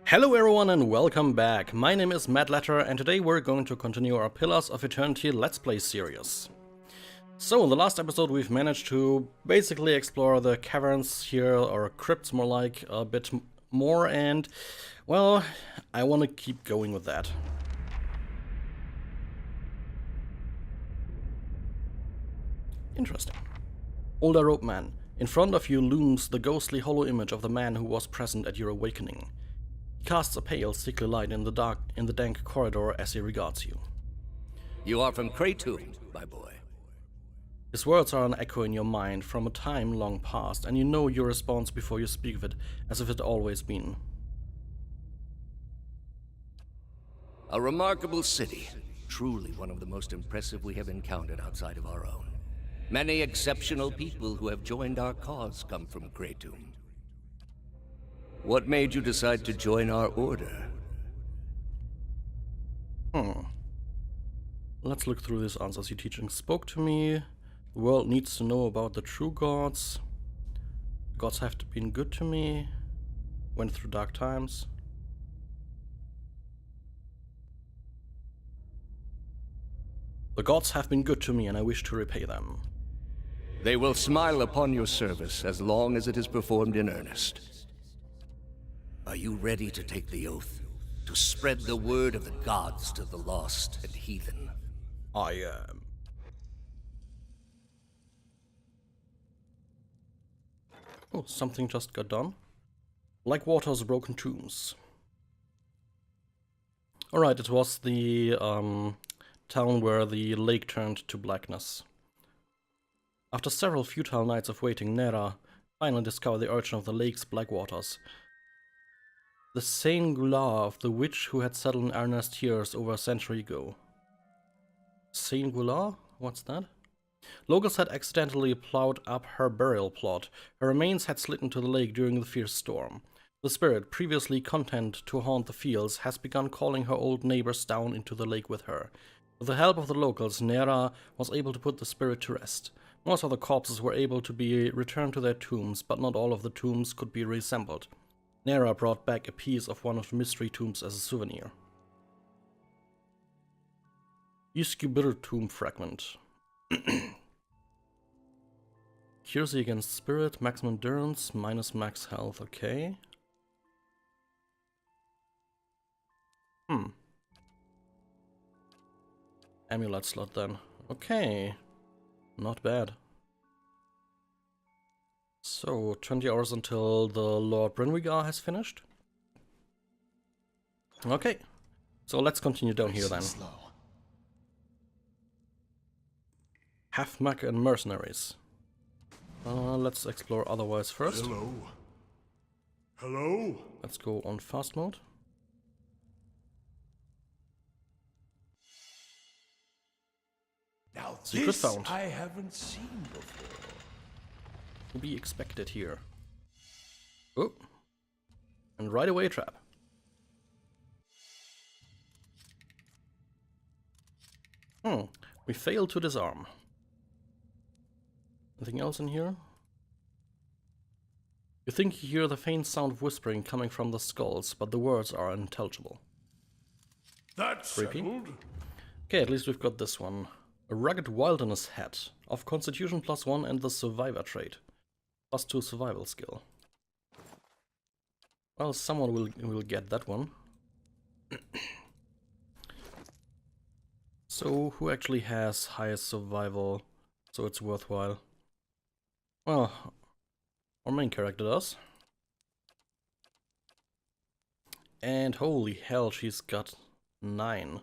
Hello everyone and welcome back. My name is Matt Letter and today we're going to continue our Pillars of Eternity Let's Play series. So in the last episode we've managed to basically explore the caverns here, or crypts more like, a bit more, and well, I want to keep going with that. Interesting. Older rope man. In front of you looms the ghostly hollow image of the man who was present at your awakening. He casts a pale, sickly light in the dank corridor as he regards you. You are from Catacombs, my boy. His words are an echo in your mind from a time long past, and you know your response before you speak of it, as if it had always been. A remarkable city. Truly one of the most impressive we have encountered outside of our own. Many exceptional people who have joined our cause come from Catacombs. What made you decide to join our order? Let's look through these answers. Your teaching spoke to me. The world needs to know about the true gods. The gods have been good to me. Went through dark times. The gods have been good to me and I wish to repay them. They will smile upon your service as long as it is performed in earnest. Are you ready to take the oath? To spread the word of the gods to the lost and heathen? I am. Oh, something just got done. Like water's broken tombs. Alright, it was the town where the lake turned to blackness. After several futile nights of waiting, Nera finally discovered the origin of the lake's black waters. The singular of the witch who had settled in earnest years over a century ago. Singular? What's that? Locals had accidentally plowed up her burial plot. Her remains had slid into the lake during the fierce storm. The spirit, previously content to haunt the fields, has begun calling her old neighbors down into the lake with her. With the help of the locals, Nera was able to put the spirit to rest. Most of the corpses were able to be returned to their tombs, but not all of the tombs could be reassembled. Nera brought back a piece of one of the mystery tombs as a souvenir. Iskubir tomb fragment. Accuracy against spirit, maximum endurance, minus max health, okay. Amulet slot then. Okay. Not bad. So, 20 hours until the Lord Brinwigar has finished. Okay, so let's continue down here then. Half-Mag and Mercenaries. Let's explore otherwise first. Hello. Hello? Let's go on fast mode. Now Secret this found. I haven't seen before. To be expected here. Oh. And right away trap. We failed to disarm. Anything else in here? You think you hear the faint sound of whispering coming from the skulls, but the words are unintelligible. That's Creepy. settled. Okay, at least we've got this one. A rugged wilderness hat of Constitution +1 and the Survivor trait. +2 survival skill. Well, someone will get that one. So, who actually has highest survival, so it's worthwhile? Well, our main character does. And holy hell, she's got 9.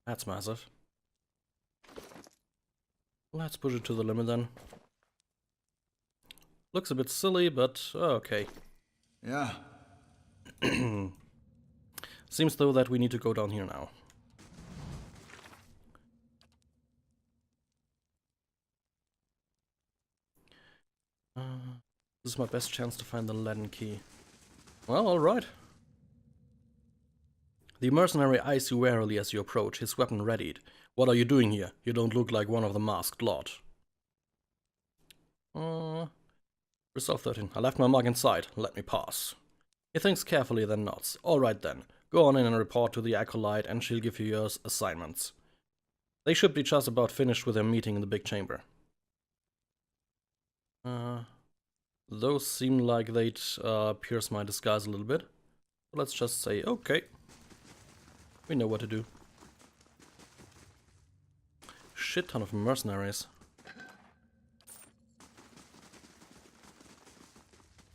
That's massive. Let's push it to the limit then. Looks a bit silly, but okay. Yeah. Seems though that we need to go down here now. This is my best chance to find the Latin key. Well, alright. The mercenary eyes you warily as you approach, his weapon readied. What are you doing here? You don't look like one of the masked lot. Resolve 13. I left my mark inside. Let me pass. He thinks carefully, then nods. Alright then, go on in and report to the Acolyte and she'll give you your assignments. They should be just about finished with their meeting in the big chamber. Those seem like they'd pierce my disguise a little bit. Let's just say, okay. We know what to do. Shit ton of mercenaries.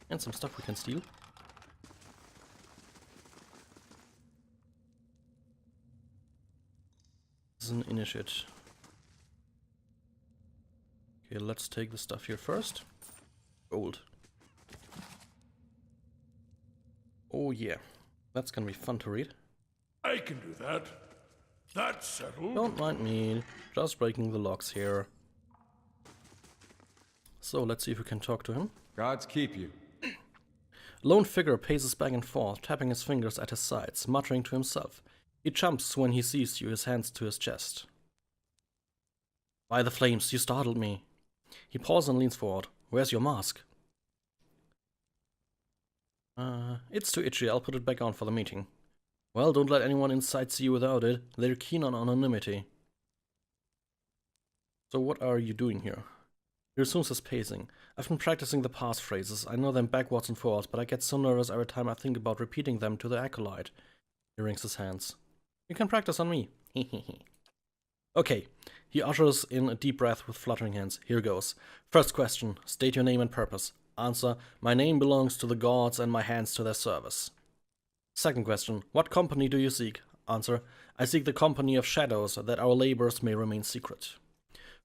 And some stuff we can steal. This is an initiate. Okay, let's take the stuff here first. Gold. Oh yeah, that's gonna be fun to read. I can do that. That's settled. Don't mind me, just breaking the locks here. So let's see if we can talk to him. Gods keep you. Lone figure paces back and forth, tapping his fingers at his sides, muttering to himself. He jumps when he sees you, his hands to his chest. By the flames, you startled me. He pauses and leans forward. Where's your mask? It's too itchy, I'll put it back on for the meeting. Well, don't let anyone inside see you without it. They're keen on anonymity. So what are you doing here? He resumes his pacing. I've been practicing the passphrases. I know them backwards and forwards, but I get so nervous every time I think about repeating them to the Acolyte. He wrings his hands. You can practice on me. Okay. He ushers in a deep breath with fluttering hands. Here goes. First question. State your name and purpose. Answer. My name belongs to the gods and my hands to their service. Second question. What company do you seek? Answer. I seek the company of shadows, that our labors may remain secret.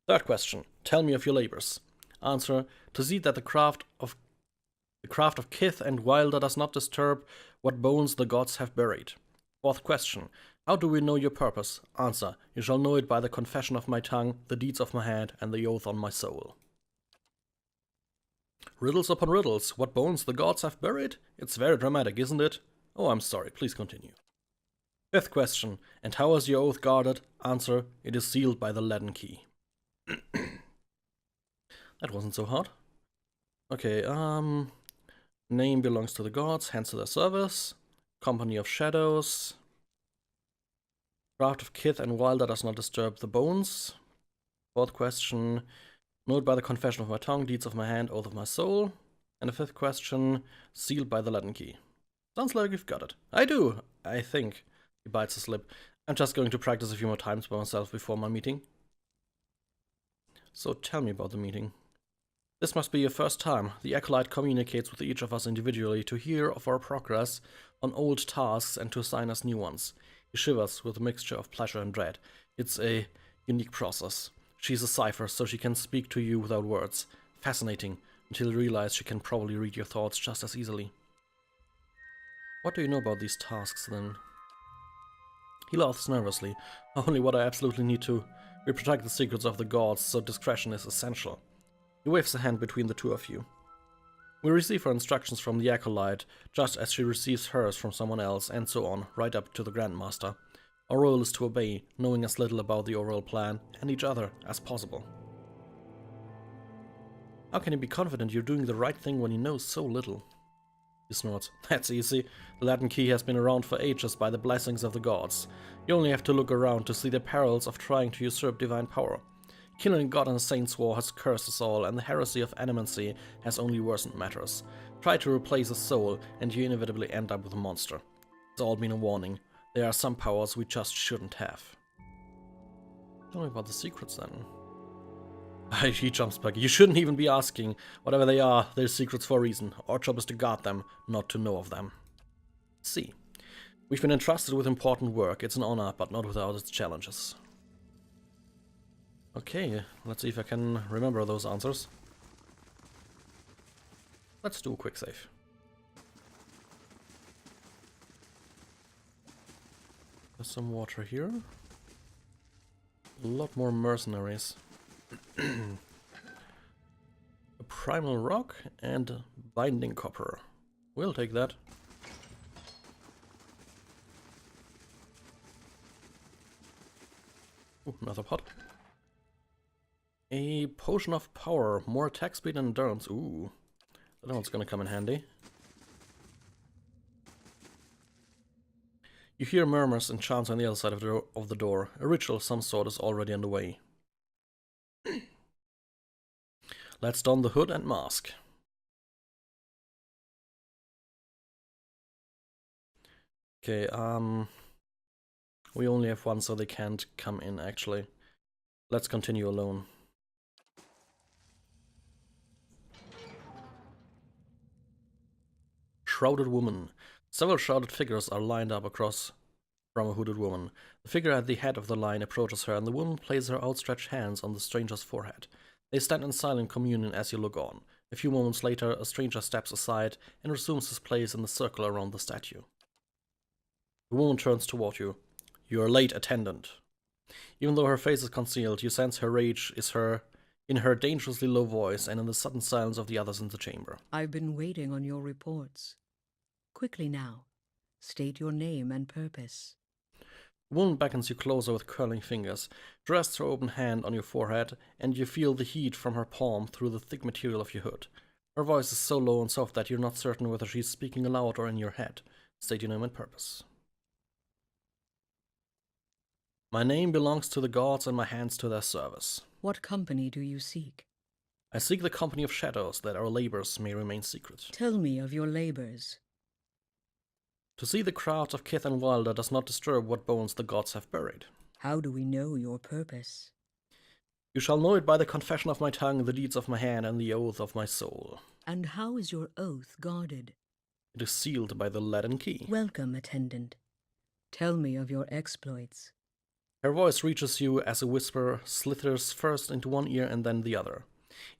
Third question. Tell me of your labors. Answer. To see that the craft of kith and wilder does not disturb what bones the gods have buried. Fourth question. How do we know your purpose? Answer. You shall know it by the confession of my tongue, the deeds of my hand, and the oath on my soul. Riddles upon riddles. What bones the gods have buried? It's very dramatic, isn't it? Oh, I'm sorry. Please continue. Fifth question. And how is your oath guarded? Answer. It is sealed by the leaden key. That wasn't so hard. Okay, name belongs to the gods, hands to their service. Company of shadows. Craft of kith and wilder does not disturb the bones. Fourth question. Know it by the confession of my tongue, deeds of my hand, oath of my soul. And the fifth question. Sealed by the leaden key. Sounds like you've got it. I do, I think. He bites his lip. I'm just going to practice a few more times by myself before my meeting. So tell me about the meeting. This must be your first time. The Acolyte communicates with each of us individually to hear of our progress on old tasks and to assign us new ones. He shivers with a mixture of pleasure and dread. It's a unique process. She's a cipher, so she can speak to you without words. Fascinating, until you realize she can probably read your thoughts just as easily. What do you know about these tasks, then? He laughs nervously. Only what I absolutely need to. We protect the secrets of the gods, so discretion is essential. He waves a hand between the two of you. We receive her instructions from the Acolyte, just as she receives hers from someone else, and so on, right up to the Grandmaster. Our role is to obey, knowing as little about the overall plan, and each other, as possible. How can you be confident you're doing the right thing when you know so little? He snorts. That's easy. The Latin key has been around for ages by the blessings of the gods. You only have to look around to see the perils of trying to usurp divine power. Killing God and a saint's war has cursed us all, and the heresy of animancy has only worsened matters. Try to replace a soul, and you inevitably end up with a monster. It's all been a warning. There are some powers we just shouldn't have. Tell me about the secrets, then. He jumps back. You shouldn't even be asking. Whatever they are, they're secrets for a reason. Our job is to guard them, not to know of them. See. We've been entrusted with important work. It's an honor, but not without its challenges. Okay, let's see if I can remember those answers. Let's do a quick save. There's some water here. A lot more mercenaries. A primal rock and binding copper. We'll take that. Ooh, another pot. A potion of power, more attack speed and endurance. Ooh, that one's gonna come in handy. You hear murmurs and chants on the other side of the door. A ritual of some sort is already underway. Let's don the hood and mask. Okay, we only have one, so they can't come in, actually. Let's continue alone. Shrouded woman. Several shrouded figures are lined up across from a hooded woman. The figure at the head of the line approaches her, and the woman places her outstretched hands on the stranger's forehead. They stand in silent communion as you look on. A few moments later, a stranger steps aside and resumes his place in the circle around the statue. The woman turns toward you. You are late, attendant. Even though her face is concealed, you sense her rage in her dangerously low voice and in the sudden silence of the others in the chamber. I've been waiting on your reports. Quickly now, state your name and purpose. The woman beckons you closer with curling fingers, rests her open hand on your forehead, and you feel the heat from her palm through the thick material of your hood. Her voice is so low and soft that you're not certain whether she's speaking aloud or in your head. State your name and purpose. My name belongs to the gods and my hands to their service. What company do you seek? I seek the company of shadows, that our labors may remain secret. Tell me of your labors. To see the crowds of Kith and Wilder does not disturb what bones the gods have buried. How do we know your purpose? You shall know it by the confession of my tongue, the deeds of my hand, and the oath of my soul. And how is your oath guarded? It is sealed by the leaden key. Welcome, attendant. Tell me of your exploits. Her voice reaches you as a whisper slithers first into one ear and then the other.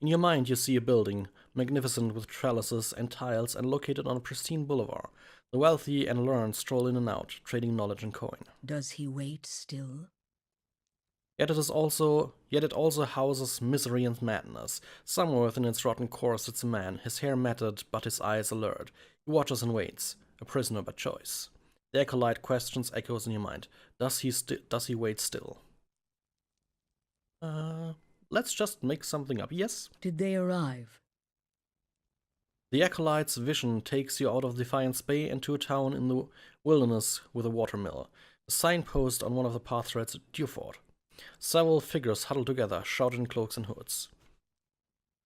In your mind you see a building, magnificent with trellises and tiles and located on a pristine boulevard. The wealthy and learned stroll in and out, trading knowledge and coin. Does he wait still? Yet it also houses misery and madness. Somewhere within its rotten core sits a man, his hair matted but his eyes alert. He watches and waits, a prisoner by choice. The acolyte questions echoes in your mind. Does he wait still? Let's just make something up, yes? Did they arrive? The acolyte's vision takes you out of Defiance Bay into a town in the wilderness with a watermill. A signpost on one of the path threads at Dewford. Several figures huddle together, shrouded in cloaks and hoods.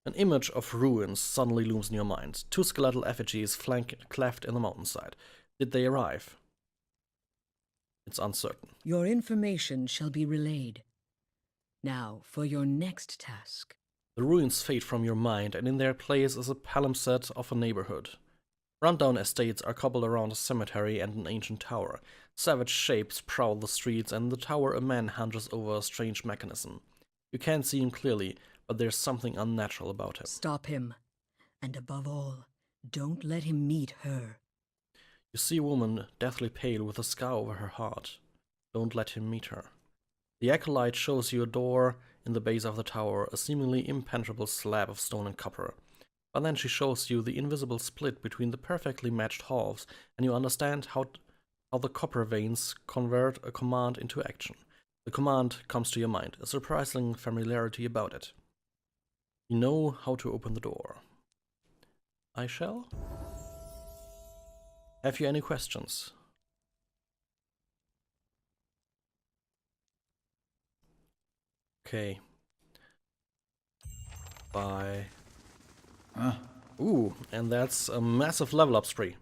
An image of ruins suddenly looms in your mind. Two skeletal effigies cleft in the mountainside. Did they arrive? It's uncertain. Your information shall be relayed. Now, for your next task. The ruins fade from your mind, and in their place is a palimpsest of a neighborhood. Rundown estates are cobbled around a cemetery and an ancient tower. Savage shapes prowl the streets, and in the tower a man hunches over a strange mechanism. You can't see him clearly, but there's something unnatural about him. Stop him. And above all, don't let him meet her. You see a woman, deathly pale, with a scar over her heart. Don't let him meet her. The acolyte shows you a door in the base of the tower, a seemingly impenetrable slab of stone and copper. But then she shows you the invisible split between the perfectly matched halves, and you understand how the copper veins convert a command into action. The command comes to your mind, a surprising familiarity about it. You know how to open the door. I shall? Have you any questions? Okay. Bye. Ooh, and that's a massive level up spree.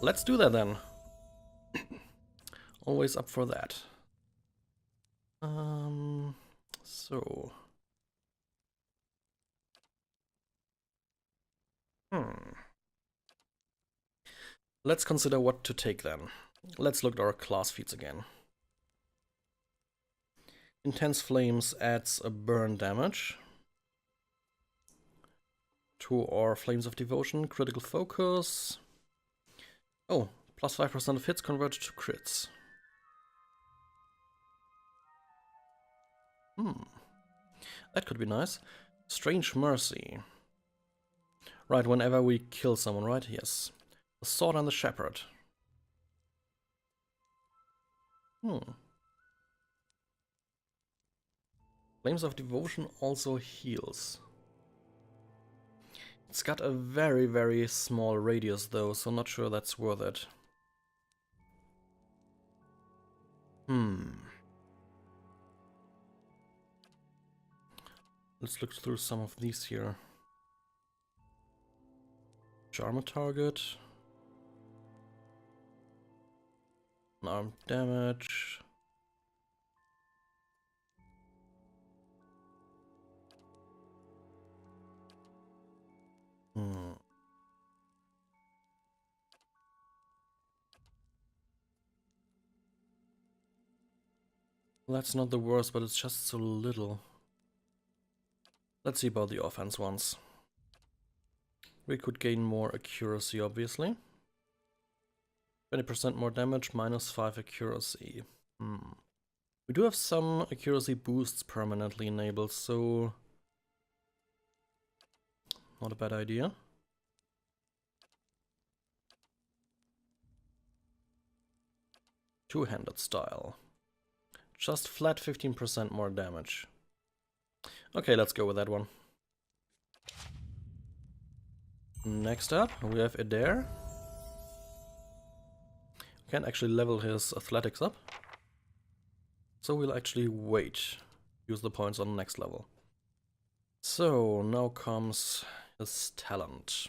Let's do that then. Always up for that. So. Let's consider what to take then. Let's look at our class feats again. Intense Flames adds a burn damage to our Flames of Devotion, critical focus. Oh, plus 5% of hits converted to crits. That could be nice. Strange Mercy. Right, whenever we kill someone, right? Yes. The Sword and the Shepherd. Flames of Devotion also heals. It's got a very, very small radius though, so not sure that's worth it. Let's look through some of these here. Charm a target. Unarmed damage. That's not the worst, but it's just so little. Let's see about the offense ones. We could gain more accuracy, obviously. 20% more damage, -5 accuracy. We do have some accuracy boosts permanently enabled, so not a bad idea. Two-handed style. Just flat 15% more damage. Okay, let's go with that one. Next up, we have Adair. Can actually level his athletics up. So we'll actually wait. Use the points on the next level. So now comes his talent.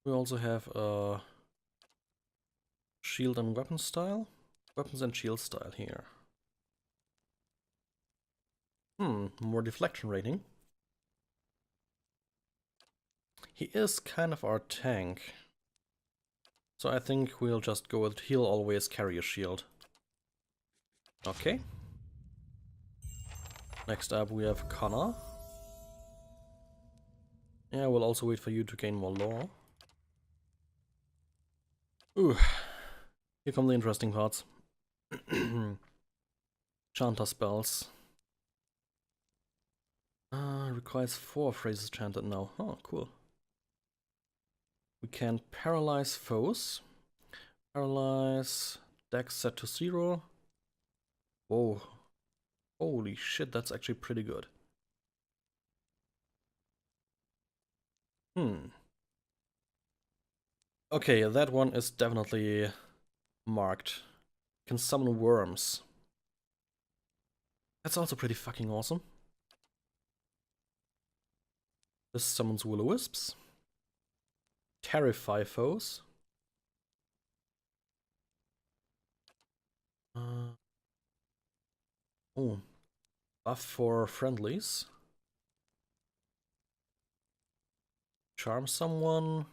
We also have a shield and weapon style. Weapons and shield style here. More deflection rating. He is kind of our tank. So I think we'll just go with he'll always carry a shield. Okay. Next up we have Connor. Yeah, we'll also wait for you to gain more lore. Ooh. Here come the interesting parts. Chanter spells. Requires 4 phrases chanted now. Oh, cool. We can paralyze foes. Paralyze. Dex set to 0. Whoa. Holy shit, that's actually pretty good. Okay, that one is definitely marked. Can summon worms. That's also pretty fucking awesome. This summons will-o-wisps. Terrify foes. Oh, buff for friendlies. Charm someone.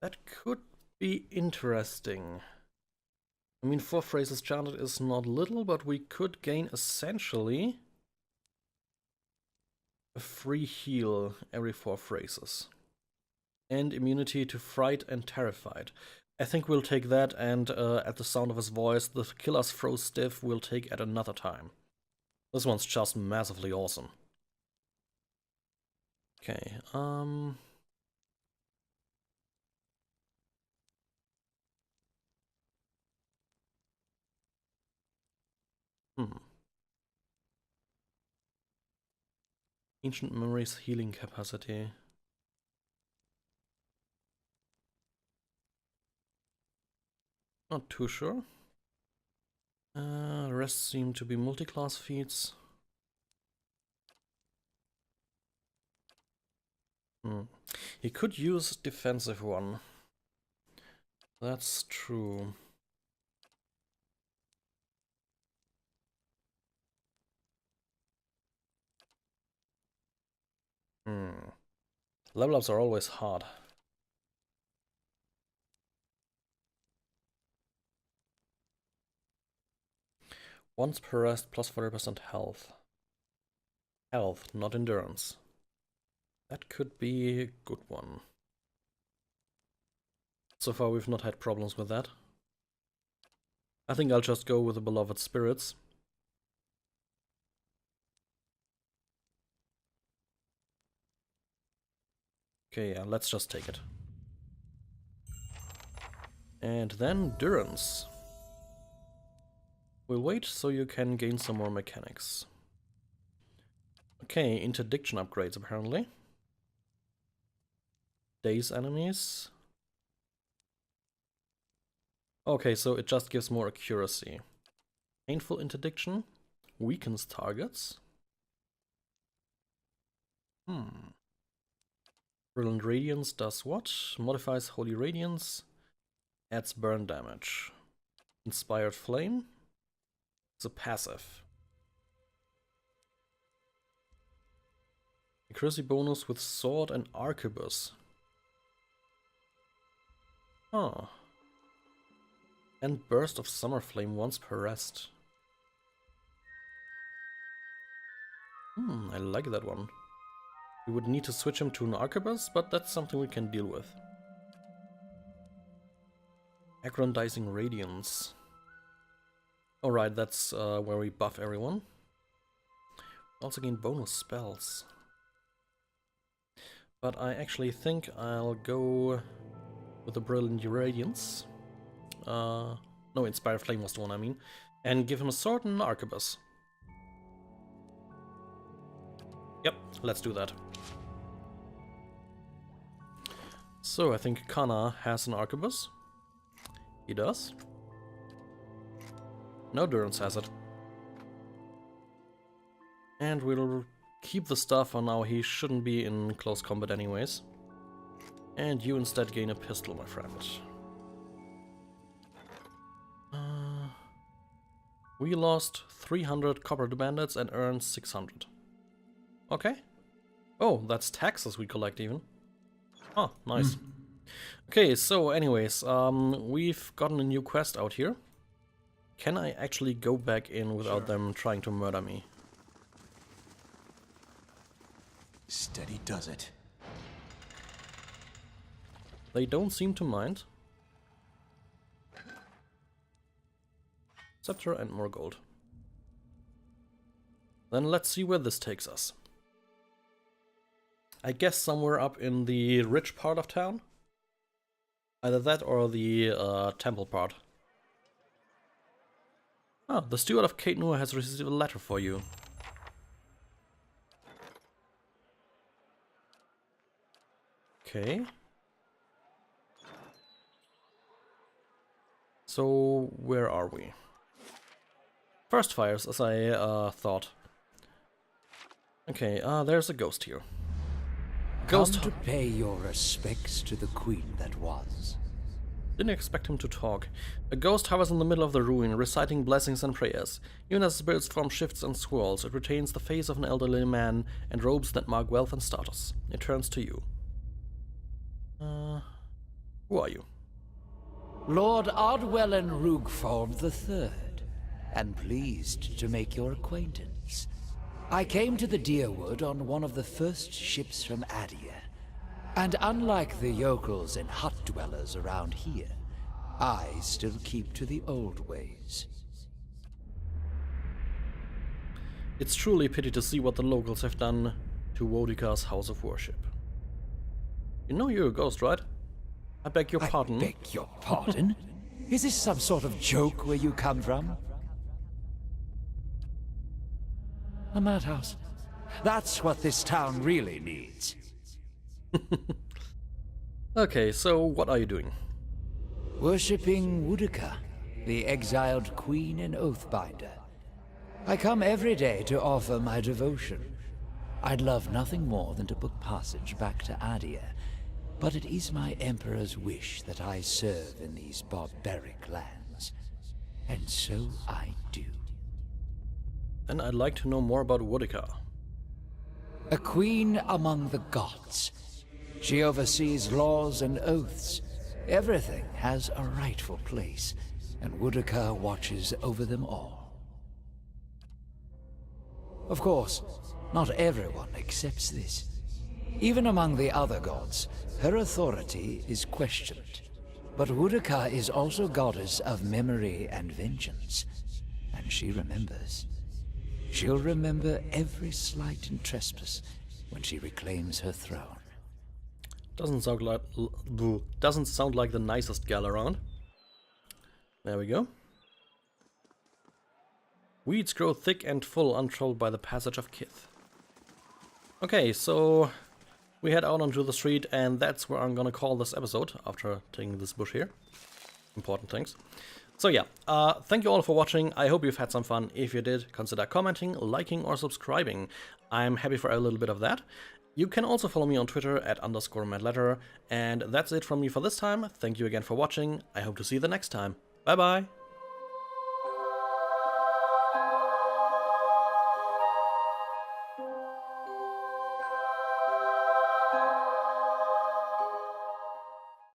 That could be interesting. I mean, 4 phrases chanted is not little, but we could gain essentially a free heal every 4 phrases. And immunity to fright and terrified. I think we'll take that, and at the sound of his voice, the killer's froze stiff we'll take at another time. This one's just massively awesome. Okay, Ancient Memories healing capacity. Not too sure. The rest seem to be multi-class feats. He could use defensive one. That's true. Level ups are always hard. Once per rest, plus 40% health. Health, not endurance. That could be a good one. So far we've not had problems with that. I think I'll just go with the Beloved Spirits. Okay, yeah, let's just take it. And then Durance. We'll wait so you can gain some more mechanics. Okay, interdiction upgrades apparently. Daze enemies. Okay, so it just gives more accuracy. Painful interdiction. Weakens targets. Brilliant Radiance does what? Modifies Holy Radiance. Adds burn damage. Inspired Flame. It's a passive. Accuracy bonus with sword and arquebus. Huh. And burst of summer flame once per rest. I like that one. We would need to switch him to an arquebus, but that's something we can deal with. Aggrandizing Radiance. Alright, that's where we buff everyone. Also gain bonus spells. But I actually think I'll go with the Brilliant Radiance. No, Inspire Flame was the one I mean. And give him a sword and an arquebus. Yep, let's do that. So I think Kana has an arquebus. He does. No, Durance has it. And we'll keep the stuff for now. He shouldn't be in close combat anyways. And you instead gain a pistol, my friend. We lost 300 copper to bandits and earned 600. Okay. Oh, that's taxes we collect even. Oh, nice. Okay, so anyways, we've gotten a new quest out here. Can I actually go back in without them trying to murder me? Steady does it. They don't seem to mind. Scepter and more gold. Then let's see where this takes us. I guess somewhere up in the rich part of town. Either that or the temple part. Ah, the steward of Kate Noor has received a letter for you. Okay. So, where are we? First fires, as I thought. Okay, there's a ghost here. Come to pay your respects to the queen that was. Didn't expect him to talk. A ghost hovers in the middle of the ruin, reciting blessings and prayers. Even as the spirit's form shifts and swirls, it retains the face of an elderly man and robes that mark wealth and status. It turns to you. Who are you? Lord Ardwellen Rugform III, and pleased to make your acquaintance. I came to the Deerwood on one of the first ships from Adia, and unlike the yokels and hut dwellers around here, I still keep to the old ways. It's truly a pity to see what the locals have done to Wodika's house of worship. You know you're a ghost, right? I beg your pardon. I beg your pardon? Is this some sort of joke where you come from? A madhouse. That's what this town really needs. Okay, so what are you doing? Worshipping Wodika, the exiled queen and oathbinder. I come every day to offer my devotion. I'd love nothing more than to book passage back to Adia, but it is my emperor's wish that I serve in these barbaric lands. And so I do. Then I'd like to know more about Wodika. A queen among the gods. She oversees laws and oaths. Everything has a rightful place, and Wodika watches over them all. Of course, not everyone accepts this. Even among the other gods, her authority is questioned. But Wodika is also goddess of memory and vengeance, and she remembers. She'll remember every slight and trespass when she reclaims her throne. Doesn't sound like the nicest gal around. There we go. Weeds grow thick and full, untrolled by the passage of kith. Okay, so we head out onto the street, and that's where I'm gonna call this episode, after taking this bush here. Important things. So yeah, thank you all for watching. I hope you've had some fun. If you did, consider commenting, liking, or subscribing. I'm happy for a little bit of that. You can also follow me on Twitter at _madletter. And that's it from me for this time. Thank you again for watching. I hope to see you the next time. Bye bye!